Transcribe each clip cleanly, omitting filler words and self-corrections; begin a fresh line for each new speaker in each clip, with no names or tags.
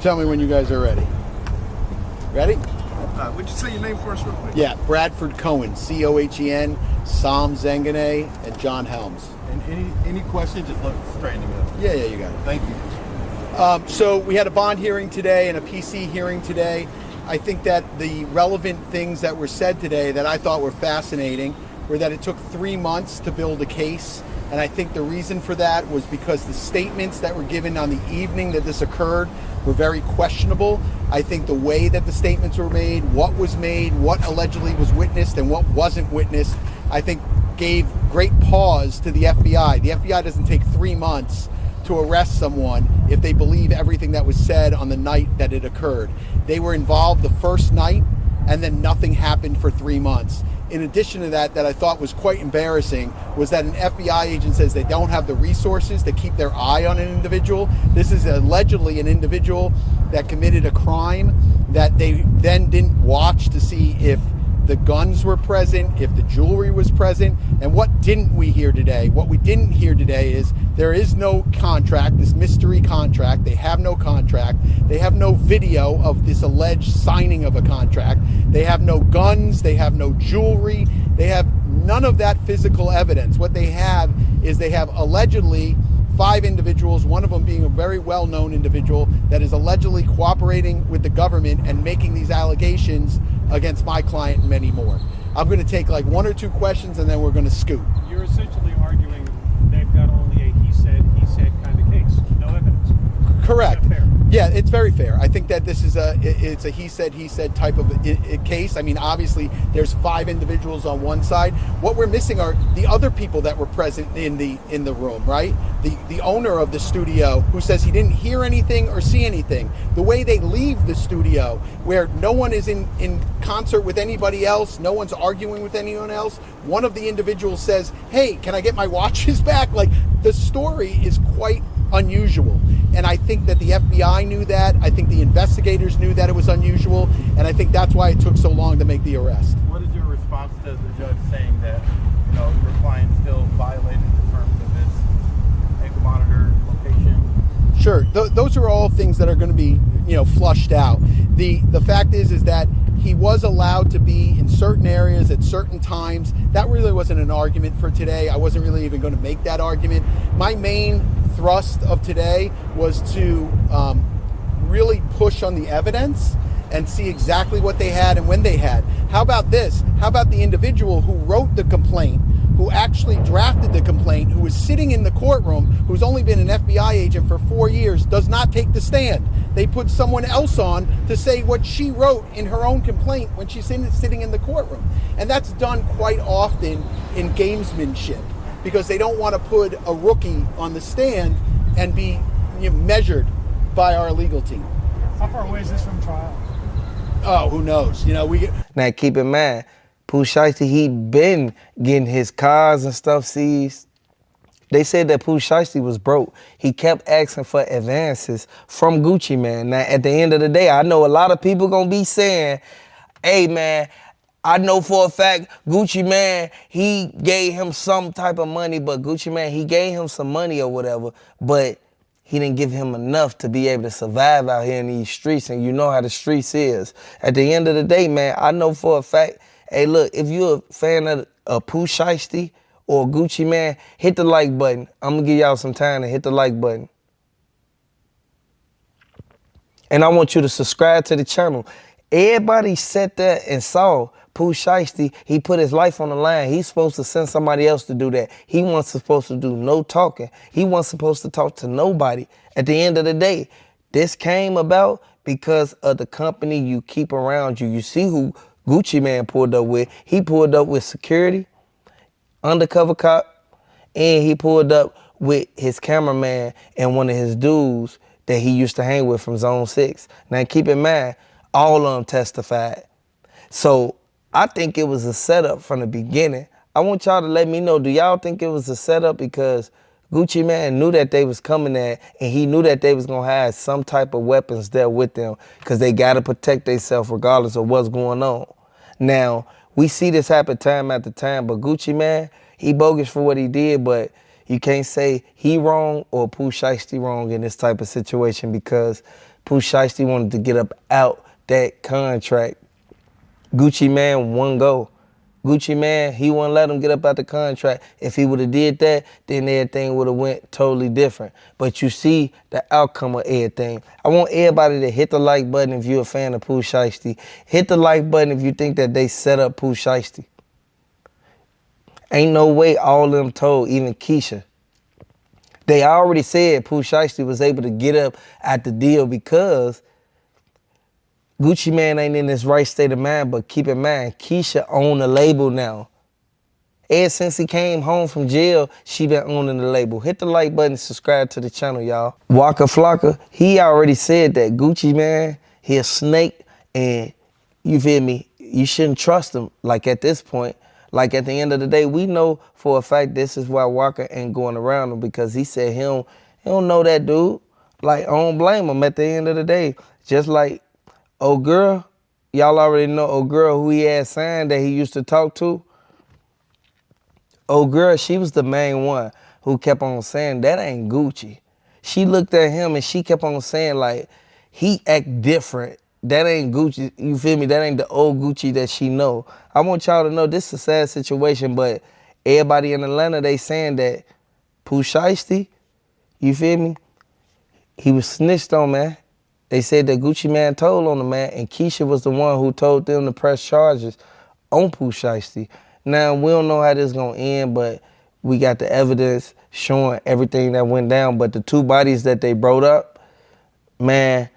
tell me when you guys are ready. Ready?
Would you say your name for us real quick?
Yeah, Bradford Cohen, C-O-H-E-N, Sam Zengane, and John Helms.
And any questions, just look straight in the middle.
Yeah, you got it.
Thank you.
So we had a bond hearing today and a PC hearing today. I think that the relevant things that were said today that I thought were fascinating were that it took 3 months to build a case. And I think the reason for that was because the statements that were given on the evening that this occurred were very questionable. I think the way that the statements were made, what allegedly was witnessed and what wasn't witnessed, I think gave great pause to the FBI. The FBI doesn't take 3 months to arrest someone if they believe everything that was said on the night that it occurred. They were involved the first night and then nothing happened for 3 months. In addition to that I thought was quite embarrassing was that an FBI agent says they don't have the resources to keep their eye on an individual. This is allegedly an individual that committed a crime that they then didn't watch to see if the guns were present, if the jewelry was present. And what didn't we hear today? What we didn't hear today is there is no contract, this mystery contract. They have no contract. They have no video of this alleged signing of a contract. They have no guns. They have no jewelry. They have none of that physical evidence. What they have is they have allegedly 5 individuals, one of them being a very well-known individual that is allegedly cooperating with the government and making these allegations against my client and many more. I'm going to take like 1 or 2 questions and then we're going to scoot.
You're essentially arguing they've got only a he said kind of case, no evidence.
Correct.
Is that fair?
Yeah, it's very fair. I think that this is it's a he said type of a case. I mean, obviously there's 5 individuals on one side. What we're missing are the other people that were present in the room, right? The owner of the studio who says he didn't hear anything or see anything. The way they leave the studio where no one is in concert with anybody else, no one's arguing with anyone else. One of the individuals says, "Hey, can I get my watches back?" Like, the story is quite unusual. And I think that the FBI knew that. I think the investigators knew that it was unusual. And I think that's why it took so long to make the arrest.
What is your response to the judge saying that, your client still violated the terms of his ankle monitor location?
Sure, those are all things that are going to be, flushed out. The fact is that he was allowed to be in certain areas at certain times. That really wasn't an argument for today. I wasn't really even going to make that argument. My main thrust of today was to really push on the evidence and see exactly what they had and when they had. How about this? How about the individual who wrote the complaint, who actually drafted the complaint, who was sitting in the courtroom, who's only been an FBI agent for 4 years, does not take the stand. They put someone else on to say what she wrote in her own complaint when she's sitting in the courtroom. And that's done quite often in gamesmanship because they don't want to put a rookie on the stand and be measured by our legal team.
How far away is this from trial?
Oh, who knows?
Now keep in mind, Pooh Shiesty, he been getting his cars and stuff seized. They said that Pooh Shiesty was broke. He kept asking for advances from Gucci Mane. Now at the end of the day, I know a lot of people gonna be saying, "Hey man, I know for a fact Gucci Mane, he gave him some type of money, but Gucci Mane, he gave him some money or whatever, but he didn't give him enough to be able to survive out here in these streets, and you know how the streets is." At the end of the day, man, I know for a fact, hey, look, if you're a fan of Pooh Shiesty or Gucci Mane, hit the like button. I'm going to give y'all some time to hit the like button. And I want you to subscribe to the channel. Everybody sat there and saw Pooh Shiesty. He put his life on the line. He's supposed to send somebody else to do that. He wasn't supposed to do no talking. He wasn't supposed to talk to nobody. At the end of the day, this came about because of the company you keep around you. You see who Gucci Mane pulled up with. He pulled up with security, undercover cop, and he pulled up with his cameraman and one of his dudes that he used to hang with from Zone 6. Now keep in mind, all of them testified. So I think it was a setup from the beginning. I want y'all to let me know, do y'all think it was a setup because Gucci Mane knew that they was coming there and he knew that they was gonna have some type of weapons there with them because they gotta protect themselves regardless of what's going on. Now, we see this happen time after time, but Gucci Mane, he bogus for what he did, but you can't say he wrong or Pooh Shiesty wrong in this type of situation because Pooh Shiesty wanted to get up out that contract. Gucci Man one go. Gucci Man, he wouldn't let him get up out the contract. If he would have did that, then everything would have went totally different. But you see the outcome of everything. I want everybody to hit the like button if you're a fan of Pooh Shiesty. Hit the like button if you think that they set up Pooh Shiesty. Ain't no way all of them told, even Keisha. They already said Pooh Shiesty was able to get up at the deal because Gucci Man ain't in his right state of mind, but keep in mind, Keisha own the label now. Ever since he came home from jail, she been owning the label. Hit the like button, subscribe to the channel, y'all. Waka Flocka, he already said that Gucci Man, he a snake, and you feel me, you shouldn't trust him, like at this point. Like at the end of the day, we know for a fact this is why Walker ain't going around him, because he said he don't know that dude. Like, I don't blame him at the end of the day. Just like old girl, y'all already know old girl who he had signed that he used to talk to. Old girl, she was the main one who kept on saying, that ain't Gucci. She looked at him and she kept on saying, like, he act different. That ain't Gucci, you feel me? That ain't the old Gucci that she know. I want y'all to know this is a sad situation, but everybody in Atlanta, they saying that Pooh Shiesty, you feel me? He was snitched on, man. They said that Gucci Man told on the man, and Keisha was the one who told them to press charges on Pooh Shiesty. Now, we don't know how this gonna end, but we got the evidence showing everything that went down. But the two bodies that they brought up, man,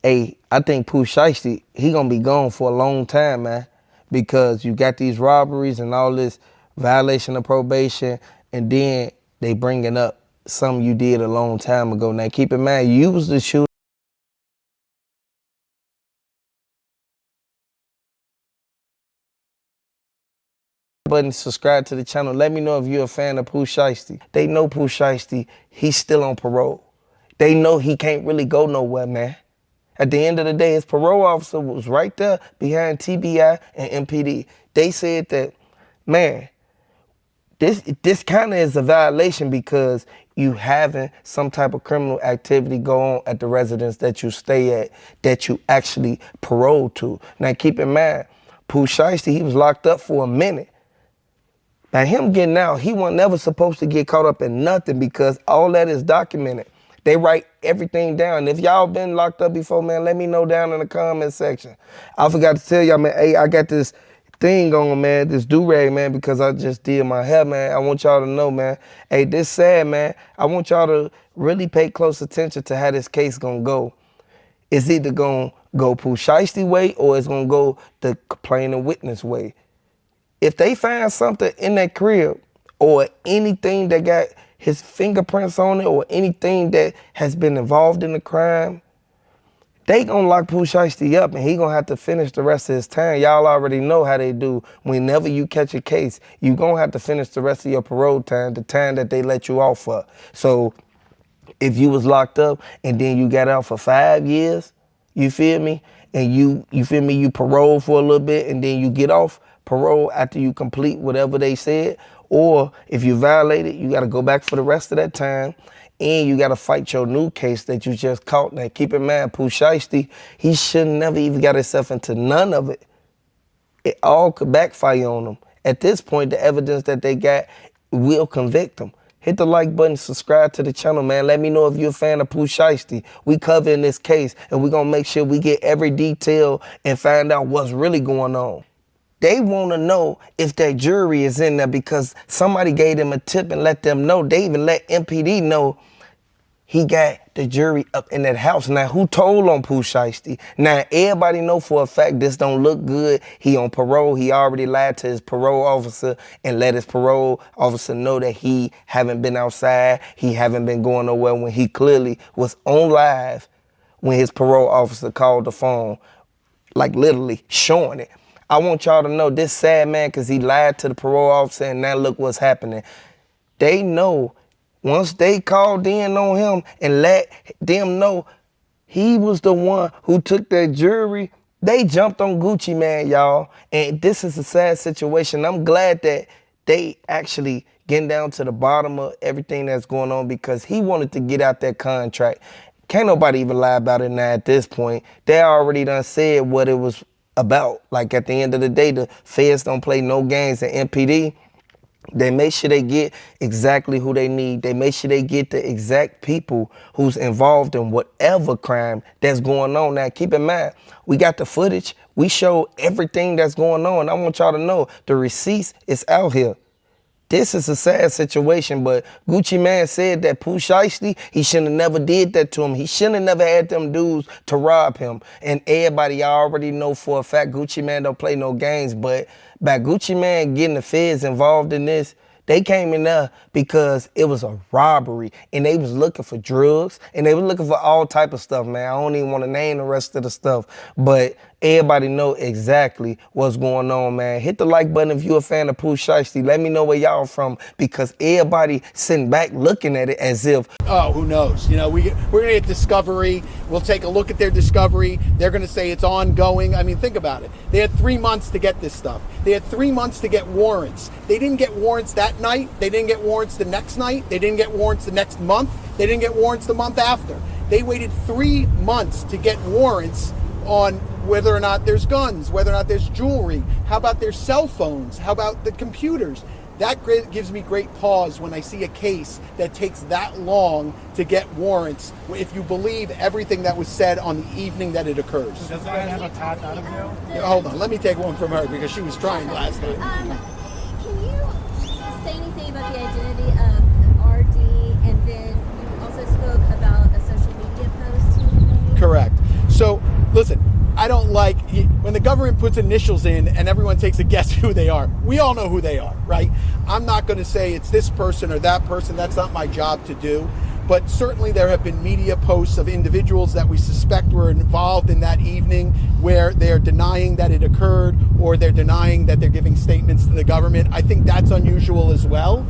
hey, I think Pooh Shiesty, he gonna be gone for a long time, man, because you got these robberies and all this violation of probation, and then they bringing up something you did a long time ago. Now, keep in mind, you was the shooter. Button, subscribe to the channel. Let me know if you're a fan of Pooh Shiesty. They know Pooh Shiesty, he's still on parole. They know he can't really go nowhere, man. At the end of the day, his parole officer was right there behind TBI and MPD. They said that, man, this kind of is a violation because you having some type of criminal activity go on at the residence that you stay at, that you actually paroled to. Now, keep in mind, Pooh Shiesty, he was locked up for a minute. Now, him getting out, he wasn't never supposed to get caught up in nothing because all that is documented. They write everything down. If y'all been locked up before, man, let me know down in the comment section. I forgot to tell y'all, man, hey, I got this thing on, man, this do-rag, man, because I just did my hair, man. I want y'all to know, man, hey, this sad, man. I want y'all to really pay close attention to how this case gonna go. It's either gonna go Pooh Shiesty way or it's gonna go the complaining witness way. If they find something in that crib or anything that got his fingerprints on it or anything that has been involved in the crime, they gonna lock Pooh Shiesty up and he gonna have to finish the rest of his time. Y'all already know how they do. Whenever you catch a case, you gonna have to finish the rest of your parole time, the time that they let you off for. So if you was locked up and then you got out for 5 years, you feel me? And you feel me, you parole for a little bit and then you get off parole after you complete whatever they said, or if you violate it, you got to go back for the rest of that time, and you got to fight your new case that you just caught. Now, keep in mind, Pooh Shiesty, he should never even got himself into none of it. It all could backfire on him. At this point, the evidence that they got will convict him. Hit the like button, subscribe to the channel, man. Let me know if you're a fan of Pooh Shiesty. We covering this case, and we're going to make sure we get every detail and find out what's really going on. They want to know if that jury is in there because somebody gave them a tip and let them know. They even let MPD know he got the jury up in that house. Now, who told on Pooh Shiesty? Now, everybody know for a fact this don't look good. He on parole. He already lied to his parole officer and let his parole officer know that he haven't been outside. He haven't been going nowhere when he clearly was on live when his parole officer called the phone, like literally showing it. I want y'all to know this sad man because he lied to the parole officer and now look what's happening. They know once they called in on him and let them know he was the one who took that jury, they jumped on Gucci Man, y'all. And this is a sad situation. I'm glad that they actually getting down to the bottom of everything that's going on because he wanted to get out that contract. Can't nobody even lie about it now at this point. They already done said what it was about. Like at the end of the day, the feds don't play no games at MPD. They make sure they get exactly who they need. They make sure they get the exact people who's involved in whatever crime that's going on. Now, keep in mind, we got the footage. We show everything that's going on. I want y'all to know the receipts is out here. This is a sad situation, but Gucci Man said that Pooh Shiesty, he shouldn't have never did that to him. He shouldn't have never had them dudes to rob him. And everybody already know for a fact Gucci Man don't play no games, but by Gucci Man getting the feds involved in this, they came in there because it was a robbery and they was looking for drugs and they were looking for all type of stuff, man. I don't even want to name the rest of the stuff, but everybody know exactly what's going on, man. Hit the like button if you're a fan of Pooh Shiesty. Let me know where y'all from because everybody sitting back looking at it as if,
oh, who knows? You know, we're going to get discovery. We'll take a look at their discovery. They're going to say it's ongoing. I mean, think about it. They had 3 months to get this stuff. They had 3 months to get warrants. They didn't get warrants that night. They didn't get warrants the next night. They didn't get warrants the next month. They didn't get warrants the month after. They waited 3 months to get warrants on whether or not there's guns, whether or not there's jewelry. How about their cell phones? How about the computers? That gives me great pause when I see a case that takes that long to get warrants, if you believe everything that was said on the evening that it occurs.
Does that have a path out of jail?
Yeah, hold on, let me take one from her because she was trying last night.
Can you say anything about the identity of RD, and then you also spoke about a social media post he made?
Correct. So, listen, I don't like when the government puts initials in and everyone takes a guess who they are. We all know who they are, right? I'm not going to say it's this person or that person. That's not my job to do. But certainly there have been media posts of individuals that we suspect were involved in that evening where they're denying that it occurred or they're denying that they're giving statements to the government. I think that's unusual as well.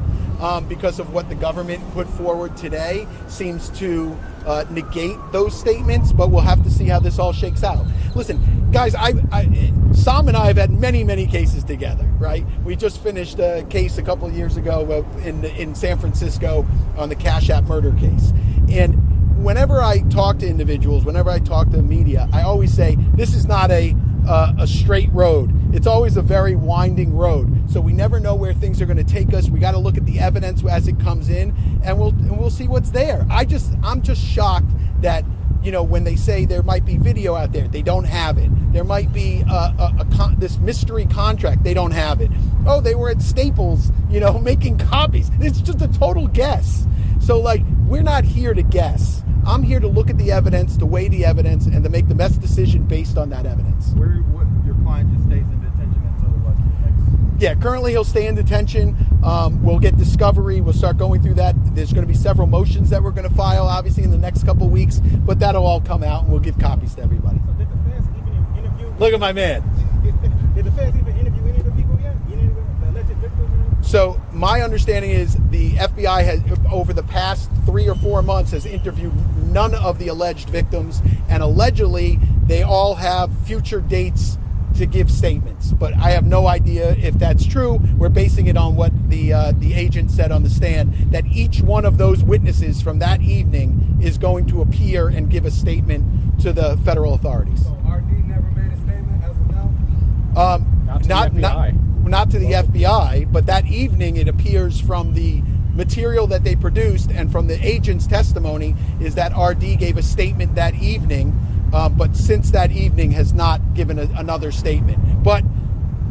Because of what the government put forward today seems to negate those statements, but we'll have to see how this all shakes out. Listen, guys, Sam and I have had many cases together, right? We just finished a case a couple of years ago in San Francisco on the Cash App murder case. And whenever I talk to individuals, whenever I talk to the media, I always say, this is not a straight road. It's always a very winding road. So we never know where things are going to take us. We got to look at the evidence as it comes in, and we'll see what's there. I'm just shocked that, you know, when they say there might be video out there, they don't have it. There might be this mystery contract, they don't have it. Oh, they were at Staples, you know, making copies. It's just a total guess. So, like, we're not here to guess. I'm here to look at the evidence, to weigh the evidence, and to make the best decision based on that evidence.
Your client just stays in detention until what? Next?
Yeah, currently he'll stay in detention. We'll get discovery. We'll start going through that. There's going to be several motions that we're going to file, obviously, in the next couple of weeks, but that'll all come out, and we'll give copies to everybody.
So did the feds even interview?
Look at my man.
Did the feds even interview any of the people yet? Any of the alleged victims?
So my understanding is the FBI has, over the past 3 or 4 months, has interviewed none of the alleged victims, and allegedly they all have future dates to give statements. But I have no idea if that's true. We're basing it on what the agent said on the stand, that each one of those witnesses from that evening is going to appear and give a statement to the federal authorities.
So RD never made a statement as of now?
Not to the FBI, but that evening it appears from the material that they produced and from the agent's testimony is that RD gave a statement that evening, but since that evening has not given another statement. But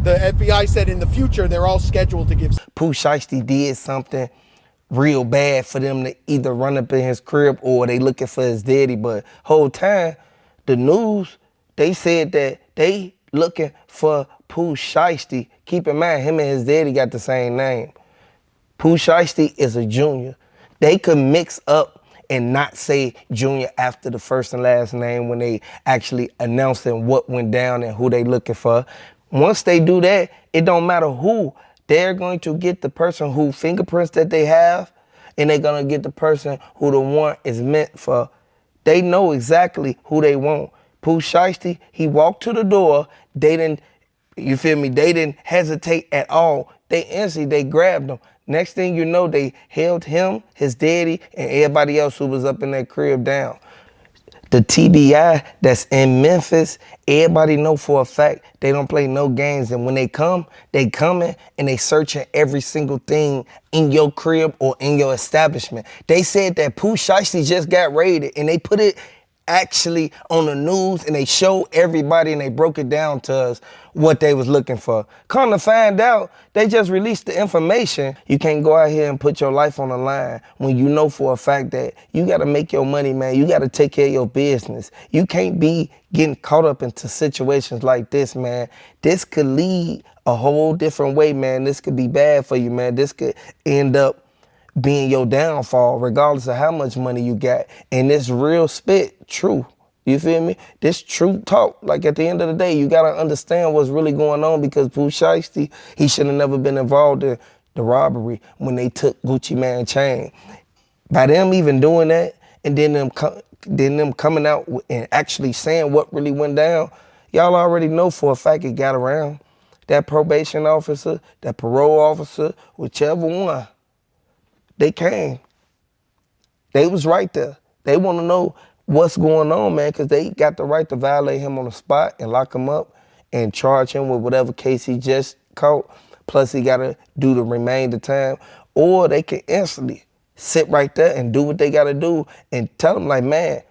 the FBI said in the future they're all scheduled to give.
Pooh Shiesty did something real bad for them to either run up in his crib or they looking for his daddy. But whole time, the news, they said that they looking for Pooh Shiesty. Keep in mind, him and his daddy got the same name. Pooh Shiesty is a junior. They could mix up and not say junior after the first and last name when they actually announcing what went down and who they looking for. Once they do that, it don't matter who. They're going to get the person who fingerprints that they have, and they're going to get the person who the warrant is meant for. They know exactly who they want. Pooh Shiesty, he walked to the door. They didn't, you feel me? They didn't hesitate at all. They instantly, they grabbed him. Next thing you know, they held him, his daddy, and everybody else who was up in that crib down. The TBI that's in Memphis, everybody know for a fact they don't play no games. And when they come, they coming and they searching every single thing in your crib or in your establishment. They said that Pooh Shiesty just got raided and they put it actually on the news and they showed everybody and they broke it down to us what they was looking for. Come to find out, they just released the information. You can't go out here and put your life on the line when you know for a fact that you gotta make your money, man. You gotta take care of your business. You can't be getting caught up into situations like this, man. This could lead a whole different way, man. This could be bad for you, man. This could end up being your downfall, regardless of how much money you got. And this real spit, true. You feel me? This true talk. Like at the end of the day, you gotta understand what's really going on because Pooh Shiesty, he should have never been involved in the robbery when they took Gucci Mane chain. By them even doing that, and then them coming out and actually saying what really went down, y'all already know for a fact it got around. That probation officer, that parole officer, whichever one, they came. They was right there. They want to know what's going on, man, because they got the right to violate him on the spot and lock him up and charge him with whatever case he just caught. Plus, he got to do the remainder time. Or they can instantly sit right there and do what they got to do and tell him, like, man,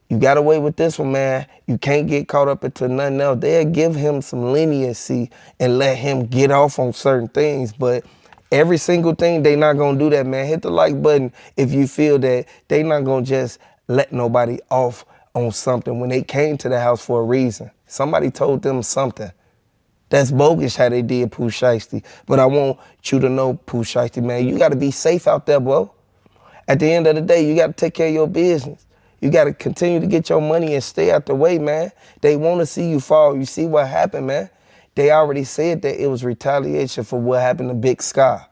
you got away with this one, man. You can't get caught up into nothing else. They'll give him some leniency and let him get off on certain things, but every single thing, they not gonna do that, man. Hit the like button if you feel that they not gonna just let nobody off on something when they came to the house for a reason. Somebody told them something. That's bogus how they did Pooh Shiesty. But I want you to know, Pooh Shiesty, man, you gotta be safe out there, bro. At the end of the day, you gotta take care of your business. You gotta continue to get your money and stay out the way, man. They wanna see you fall. You see what happened, man? They already said that it was retaliation for what happened to Big Sky.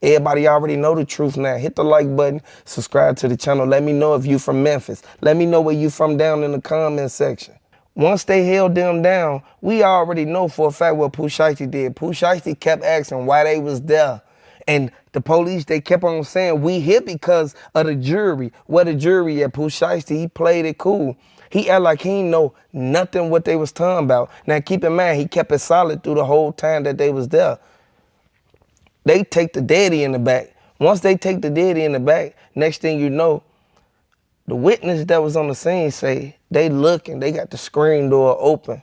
Everybody already know the truth now. Hit the like button, subscribe to the channel. Let me know if you from Memphis. Let me know where you from down in the comment section. Once they held them down, we already know for a fact what Pooh Shiesty did. Pooh Shiesty kept asking why they was there. And the police, they kept on saying, we here because of the jury. Where the jury at? Pooh Shiesty, he played it cool. He act like he ain't know nothing what they was talking about. Now keep in mind, he kept it solid through the whole time that they was there. They take the daddy in the back. Once they take the daddy in the back, next thing you know, the witness that was on the scene say, they looking, they got the screen door open.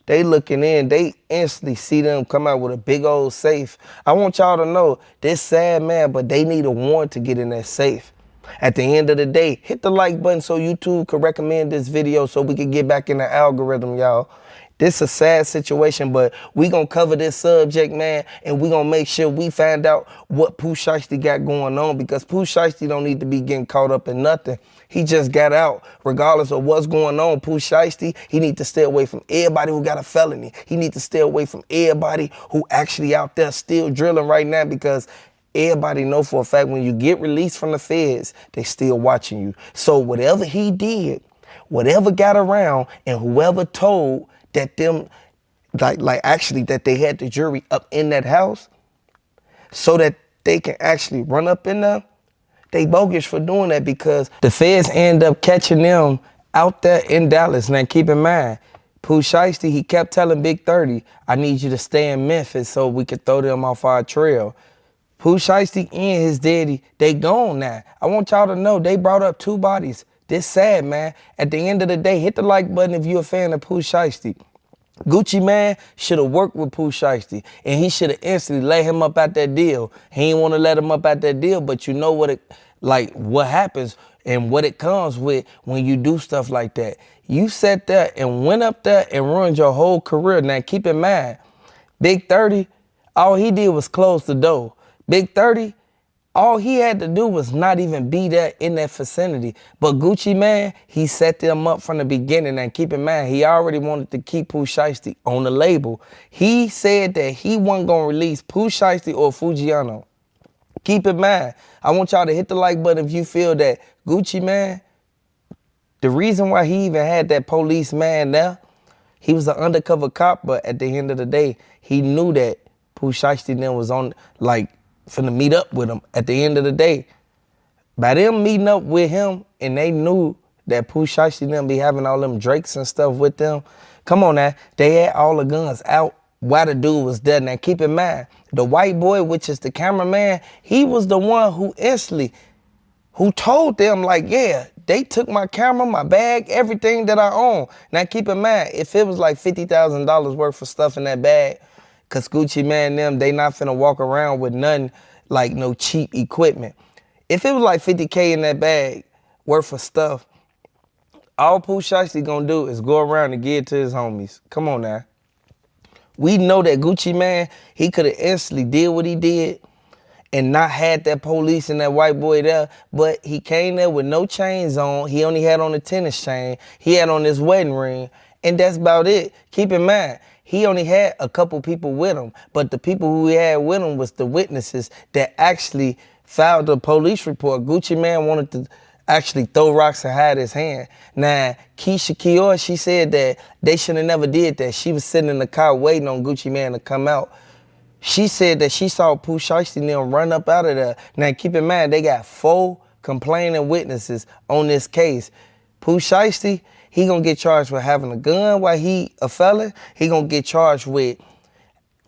They looking in, they instantly see them come out with a big old safe. I want y'all to know, this sad man, but they need a warrant to get in that safe. At the end of the day, hit the like button so YouTube can recommend this video so we can get back in the algorithm, y'all. This is a sad situation, but we gonna cover this subject, man, and we gonna make sure we find out what Pooh Shiesty got going on, because Pooh Shiesty don't need to be getting caught up in nothing. He just got out. Regardless of what's going on, Pooh Shiesty, he need to stay away from everybody who got a felony. He need to stay away from everybody who actually out there still drilling right now, because everybody know for a fact when you get released from the feds, they still watching you. So whatever he did, whatever got around, and whoever told that them, like actually that they had the jury up in that house so that they can actually run up in there, they bogus for doing that, because the feds end up catching them out there in Dallas. Now keep in mind, Pooh Shiesty, he kept telling Big 30, I need you to stay in Memphis so we could throw them off our trail. Pooh Shiesty and his daddy, they gone now. I want y'all to know they brought up 2 bodies. This sad, man. At the end of the day, hit the like button if you're a fan of Pooh Shiesty. Gucci Mane should have worked with Pooh Shiesty, and he should have instantly let him up out that deal. He didn't want to let him up out that deal, but you know what what happens and what it comes with when you do stuff like that. You sat there and went up there and ruined your whole career. Now keep in mind, Big 30, all he did was close the door. Big 30, all he had to do was not even be there in that vicinity. But Gucci Mane, he set them up from the beginning. And keep in mind, he already wanted to keep Pooh Shiesty on the label. He said that he wasn't going to release Pooh Shiesty or Fujiano. Keep in mind, I want y'all to hit the like button if you feel that Gucci Mane, the reason why he even had that police man there, he was an undercover cop, but at the end of the day, he knew that Pooh Shiesty then was on, finna meet up with him. At the end of the day, by them meeting up with him and they knew that Pooh Shiesty and them be having all them Drakes and stuff with them. Come on now, they had all the guns out while the dude was there. Now keep in mind, the white boy, which is the cameraman, he was the one who who told them like, yeah, they took my camera, my bag, everything that I own. Now keep in mind, if it was like $50,000 worth of stuff in that bag, cause Gucci Man them, they not finna walk around with nothing like no cheap equipment. If it was like 50K in that bag worth of stuff, all Pooh Shiesty gonna do is go around and give it to his homies. Come on now. We know that Gucci Man, he could have instantly did what he did and not had that police and that white boy there, but he came there with no chains on. He only had on a tennis chain. He had on his wedding ring, and that's about it. Keep in mind, he only had a couple people with him, but the people who he had with him was the witnesses that actually filed a police report. Gucci Man wanted to actually throw rocks and hide his hand. Now, Keisha Kior, she said that they should have never did that. She was sitting in the car waiting on Gucci Man to come out. She said that she saw Pooh Shiesty and them run up out of there. Now, keep in mind, they got 4 complaining witnesses on this case. Pooh Shiesty, he gonna get charged with having a gun while he a felon. He gonna get charged with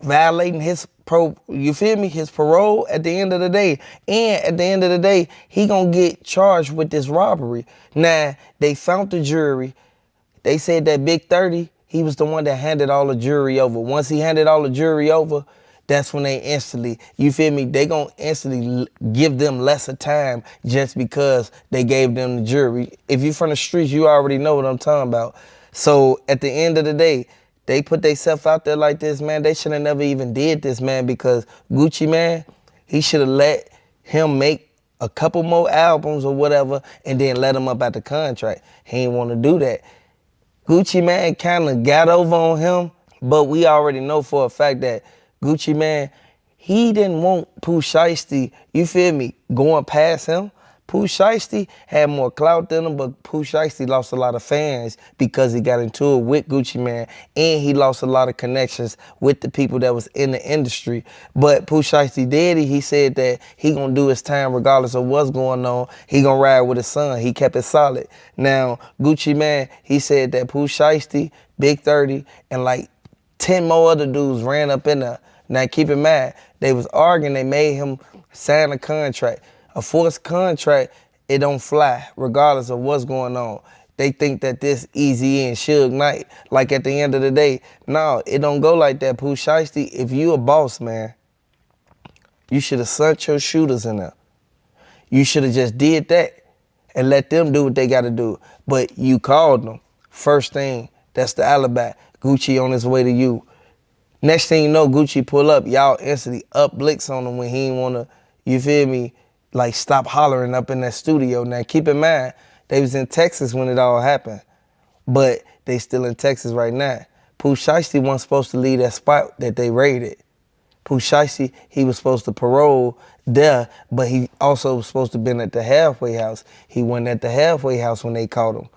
violating his his parole at the end of the day. And at the end of the day, he gonna get charged with this robbery. Now, they found the jury. They said that Big 30, he was the one that handed all the jury over. Once he handed all the jury over, that's when they instantly, they gonna instantly give them lesser time just because they gave them the jury. If you're from the streets, you already know what I'm talking about. So at the end of the day, they put themselves out there like this, man. They should have never even did this, man, because Gucci Man, he should have let him make a couple more albums or whatever and then let him up out the contract. He ain't want to do that. Gucci Man kind of got over on him, but we already know for a fact that Gucci Man, he didn't want Pooh Shiesty, going past him. Pooh Shiesty had more clout than him, but Pooh Shiesty lost a lot of fans because he got into it with Gucci Man, and he lost a lot of connections with the people that was in the industry. But Pooh Shiesty did it. He said that he gonna do his time regardless of what's going on. He gonna ride with his son. He kept it solid. Now, Gucci Man, he said that Pooh Shiesty, Big 30, and like 10 more other dudes ran up in there. Now, keep in mind, they was arguing. They made him sign a contract. A forced contract, it don't fly, regardless of what's going on. They think that this Easy and Suge Knight, like at the end of the day, no, it don't go like that, Pooh Shiesty. If you a boss, man, you should have sent your shooters in there. You should have just did that and let them do what they got to do. But you called them. First thing, that's the alibi. Gucci on his way to you. Next thing you know, Gucci pull up, y'all instantly up blicks on him when he ain't want to, like stop hollering up in that studio. Now, keep in mind, they was in Texas when it all happened, but they still in Texas right now. Pooh Shiesty wasn't supposed to leave that spot that they raided. Pooh Shiesty, he was supposed to parole there, but he also was supposed to been at the halfway house. He wasn't at the halfway house when they caught him.